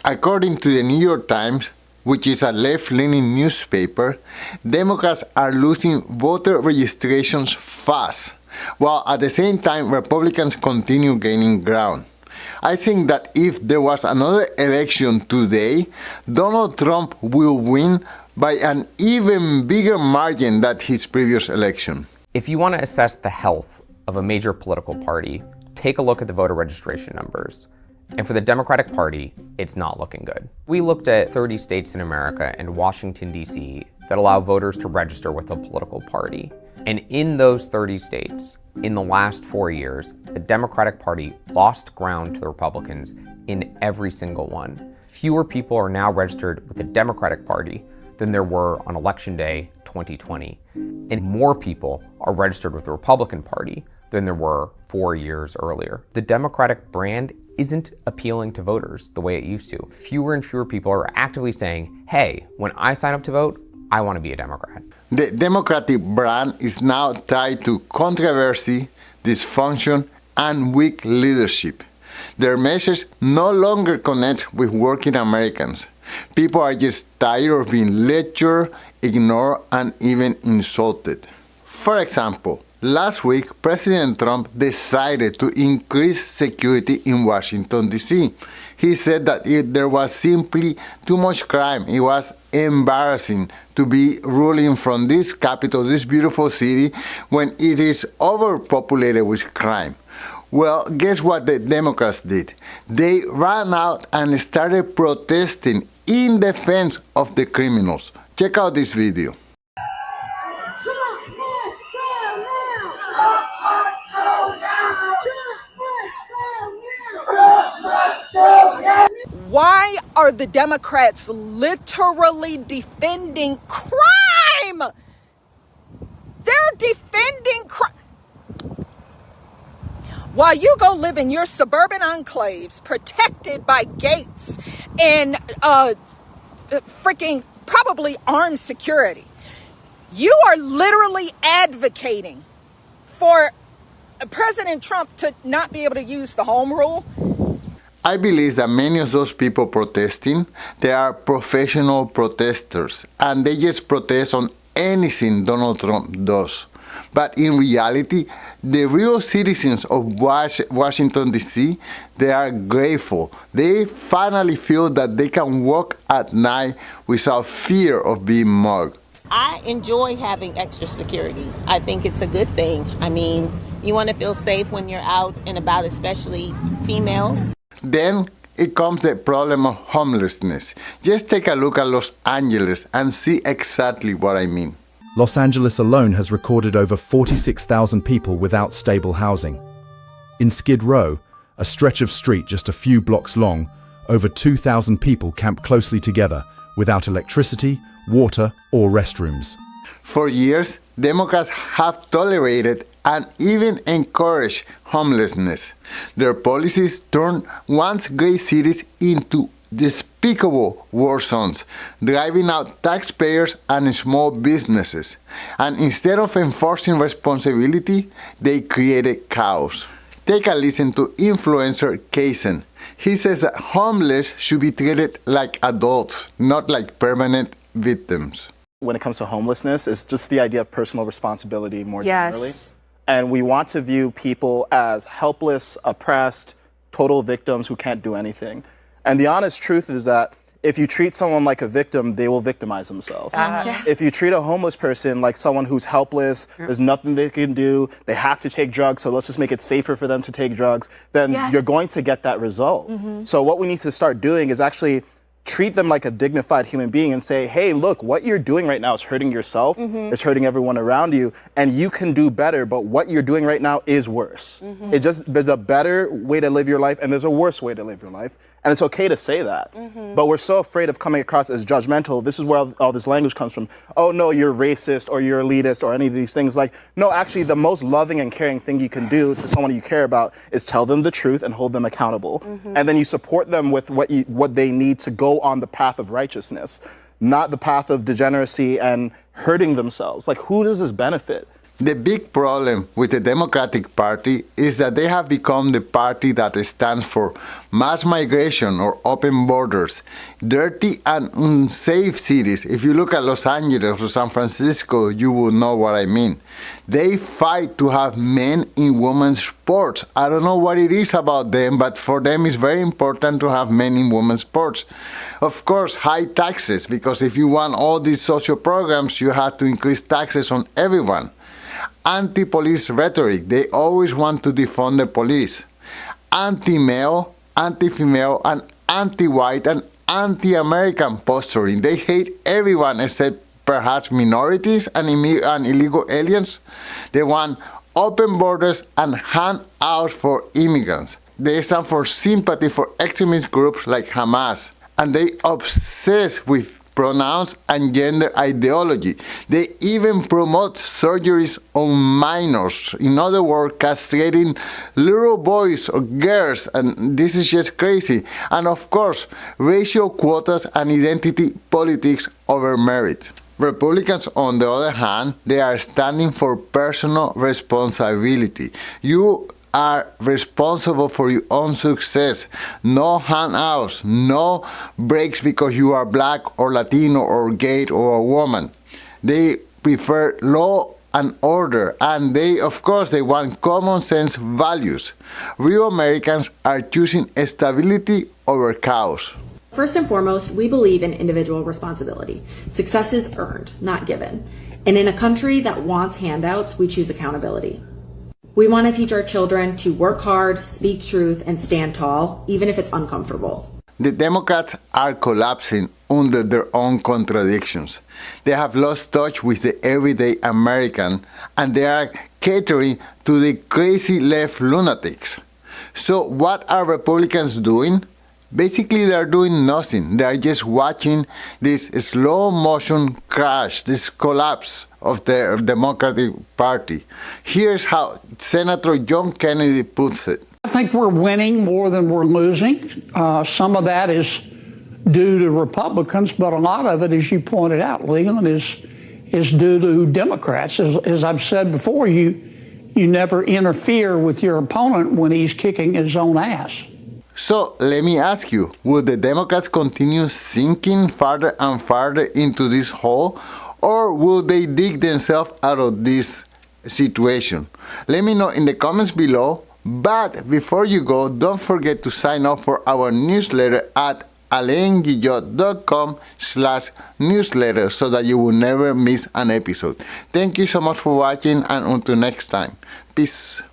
According to the New York Times, which is a left-leaning newspaper, Democrats are losing voter registrations fast, while at the same time Republicans continue gaining ground. I think that if there was another election today, Donald Trump will win by an even bigger margin than his previous election. If you want to assess the health of a major political party, take a look at the voter registration numbers. And for the Democratic Party, it's not looking good. We looked at 30 states in America and Washington, D.C. that allow voters to register with a political party. And in those 30 states, in the last 4 years, the Democratic Party lost ground to the Republicans in every single one. Fewer people are now registered with the Democratic Party than there were on Election Day 2020. And more people are registered with the Republican Party than there were 4 years earlier. The Democratic brand isn't appealing to voters the way it used to. Fewer and fewer people are actively saying, hey, when I sign up to vote, I want to be a Democrat. The Democratic brand is now tied to controversy, dysfunction, and weak leadership. Their message no longer connects with working Americans. People are just tired of being lectured, ignored, and even insulted. For example, last week, President Trump decided to increase security in Washington, D.C. He said that there was simply too much crime. It was embarrassing to be ruling from this capital, this beautiful city, when it is overpopulated with crime. Well, guess what the Democrats did? They ran out and started protesting in defense of the criminals. Check out this video. Why are the Democrats literally defending crime? They're defending crime. While you go live in your suburban enclaves protected by gates and freaking probably armed security, you are literally advocating for President Trump to not be able to use the home rule. I believe that many of those people protesting, they are professional protesters, and they just protest on anything Donald Trump does. But in reality, the real citizens of Washington, D.C., they are grateful. They finally feel that they can walk at night without fear of being mugged. I enjoy having extra security. I think it's a good thing. I mean, you want to feel safe when you're out and about, especially females. Then it comes the problem of homelessness. Just take a look at Los Angeles and see exactly what I mean. Los Angeles alone has recorded over 46,000 people without stable housing. In Skid Row, a stretch of street just a few blocks long, over 2,000 people camp closely together without electricity, water, or restrooms. For years, Democrats have tolerated and even encouraged homelessness. Their policies turned once great cities into despicable war zones, driving out taxpayers and small businesses. And instead of enforcing responsibility, they created chaos. Take a listen to influencer Kaysen. He says that homeless should be treated like adults, not like permanent victims. When it comes to homelessness, it's just the idea of personal responsibility more generally. And we want to view people as helpless, oppressed, total victims who can't do anything. And the honest truth is that if you treat someone like a victim, they will victimize themselves. If you treat a homeless person like someone who's helpless, there's nothing they can do, they have to take drugs, so let's just make it safer for them to take drugs, then you're going to get that result. So what we need to start doing is actually treat them like a dignified human being and say, hey, look, what you're doing right now is hurting yourself, it's hurting everyone around you, and you can do better, but what you're doing right now is worse. There's a better way to live your life and there's a worse way to live your life. And it's okay to say that. But we're so afraid of coming across as judgmental. This is where all this language comes from. Oh, no, you're racist or you're elitist or any of these things. Like, no, actually, the most loving and caring thing you can do to someone you care about is tell them the truth and hold them accountable. And then you support them with what they need to go on the path of righteousness, not the path of degeneracy and hurting themselves. Like, who does this benefit? The big problem with the Democratic Party is that they have become the party that stands for mass migration or open borders, dirty and unsafe cities. If you look at Los Angeles or San Francisco, you will know what I mean. They fight to have men in women's sports. I don't know what it is about them, but for them it's very important to have men in women's sports. Of course, high taxes, because if you want all these social programs, you have to increase taxes on everyone. Anti-police rhetoric. They always want to defund the police. Anti-male, anti-female, and anti-white and anti-American posturing. They hate everyone except perhaps minorities and illegal aliens. They want open borders and handouts for immigrants. They stand for sympathy for extremist groups like Hamas. And they obsess with pronouns and gender ideology. They even promote surgeries on minors. In other words, castrating little boys or girls, and this is just crazy. And of course, racial quotas and identity politics over merit. Republicans, on the other hand, they are standing for personal responsibility. You are responsible for your own success. No handouts, no breaks because you are black or Latino or gay or a woman. They prefer law and order, and they want common sense values. Real Americans are choosing stability over chaos. First and foremost, we believe in individual responsibility. Success is earned, not given. And in a country that wants handouts, we choose accountability. We want to teach our children to work hard, speak truth, and stand tall, even if it's uncomfortable. The Democrats are collapsing under their own contradictions. They have lost touch with the everyday American, and they are catering to the crazy left lunatics. So what are Republicans doing? Basically, they're doing nothing. They're just watching this slow motion crash, this collapse of the Democratic Party. Here's how Senator John Kennedy puts it. I think we're winning more than we're losing. Some of that is due to Republicans, but a lot of it, as you pointed out, Leland, is due to Democrats. As I've said before, you never interfere with your opponent when he's kicking his own ass. So let me ask you, will the Democrats continue sinking farther and farther into this hole, or will they dig themselves out of this situation? Let me know in the comments below. But before you go, don't forget to sign up for our newsletter at alainguillot.com/newsletter so that you will never miss an episode. Thank you so much for watching, and until next time. Peace.